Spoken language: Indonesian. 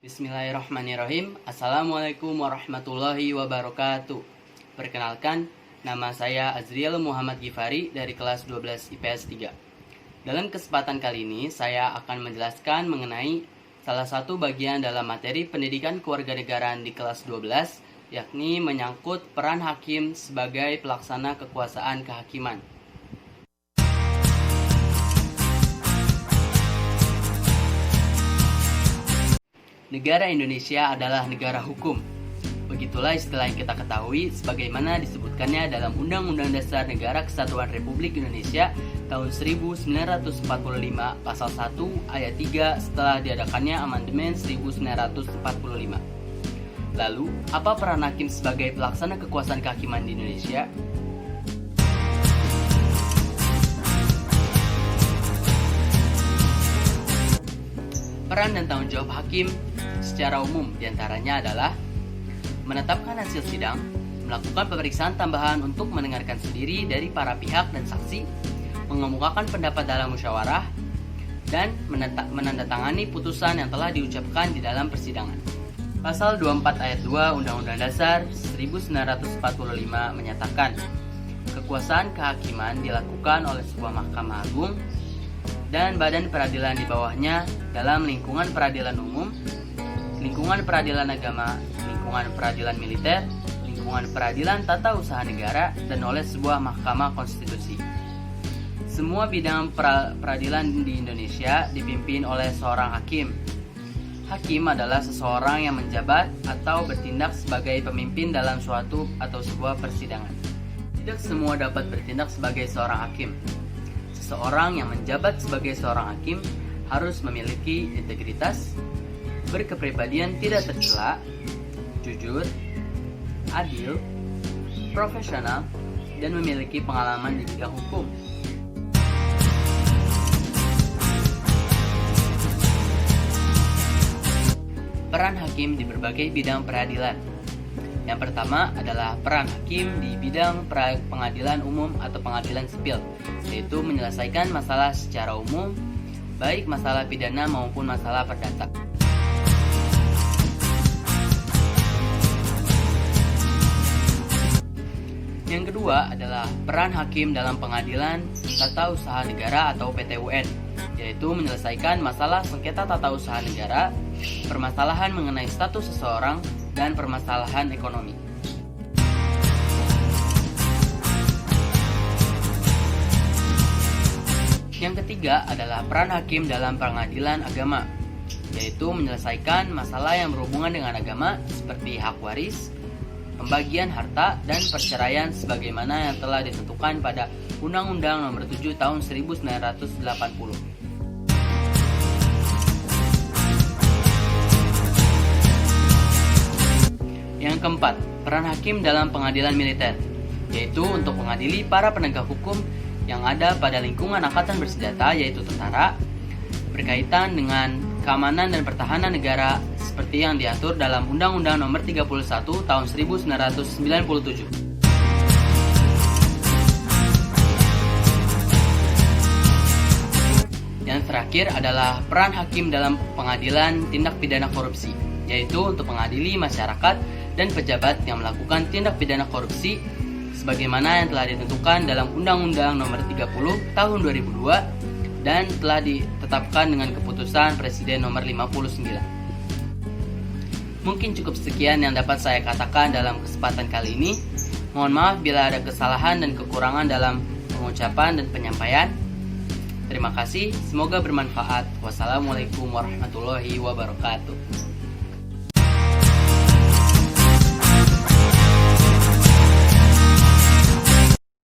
Bismillahirrahmanirrahim. Assalamualaikum warahmatullahi wabarakatuh. Perkenalkan, nama saya Azriel Muhammad Gifari dari kelas 12 IPS 3. Dalam kesempatan kali ini, saya akan menjelaskan mengenai salah satu bagian dalam materi pendidikan kewarganegaraan di kelas 12, yakni menyangkut peran hakim sebagai pelaksana kekuasaan kehakiman. Negara Indonesia adalah negara hukum. Begitulah istilah yang kita ketahui sebagaimana disebutkannya dalam Undang-Undang Dasar Negara Kesatuan Republik Indonesia tahun 1945 pasal 1 ayat 3 setelah diadakannya amandemen 1945. Lalu, apa peran hakim sebagai pelaksana kekuasaan kehakiman di Indonesia? Peran dan tanggung jawab hakim secara umum diantaranya adalah menetapkan hasil sidang, melakukan pemeriksaan tambahan untuk mendengarkan sendiri dari para pihak dan saksi, mengemukakan pendapat dalam musyawarah, dan menandatangani putusan yang telah diucapkan di dalam persidangan. Pasal 24 ayat 2 Undang-Undang Dasar 1945 menyatakan kekuasaan kehakiman dilakukan oleh sebuah mahkamah agung dan badan peradilan di bawahnya dalam lingkungan peradilan umum, lingkungan peradilan agama, lingkungan peradilan militer, lingkungan peradilan tata usaha negara, dan oleh sebuah mahkamah konstitusi. Semua bidang peradilan di Indonesia dipimpin oleh seorang hakim. Hakim adalah seseorang yang menjabat atau bertindak sebagai pemimpin dalam suatu atau sebuah persidangan. Tidak semua dapat bertindak sebagai seorang hakim. Seseorang yang menjabat sebagai seorang hakim harus memiliki integritas, berkepribadian tidak tercela, jujur, adil, profesional, dan memiliki pengalaman di bidang hukum. Peran hakim di berbagai bidang peradilan. Yang pertama adalah peran hakim di bidang pengadilan umum atau pengadilan sipil, yaitu menyelesaikan masalah secara umum, baik masalah pidana maupun masalah perdata. Yang kedua adalah peran hakim dalam pengadilan tata usaha negara atau PT-UN, yaitu menyelesaikan masalah sengketa tata usaha negara, permasalahan mengenai status seseorang, dan permasalahan ekonomi. Yang ketiga adalah peran hakim dalam pengadilan agama, yaitu menyelesaikan masalah yang berhubungan dengan agama seperti hak waris, pembagian harta, dan perceraian sebagaimana yang telah ditentukan pada Undang-Undang Nomor 7 Tahun 1980. Yang keempat, peran hakim dalam pengadilan militer, yaitu untuk mengadili para penegak hukum yang ada pada lingkungan angkatan bersenjata, yaitu tentara, berkaitan dengan keamanan dan pertahanan negara seperti yang diatur dalam Undang-Undang Nomor 31 Tahun 1997. Yang terakhir adalah peran hakim dalam pengadilan tindak pidana korupsi, yaitu untuk mengadili masyarakat dan pejabat yang melakukan tindak pidana korupsi sebagaimana yang telah ditentukan dalam Undang-Undang Nomor 30 Tahun 2002 dan telah ditetapkan dengan keputusan Presiden Nomor 59. Mungkin cukup sekian yang dapat saya katakan dalam kesempatan kali ini. Mohon maaf bila ada kesalahan dan kekurangan dalam pengucapan dan penyampaian. Terima kasih, semoga bermanfaat. Wassalamualaikum warahmatullahi wabarakatuh.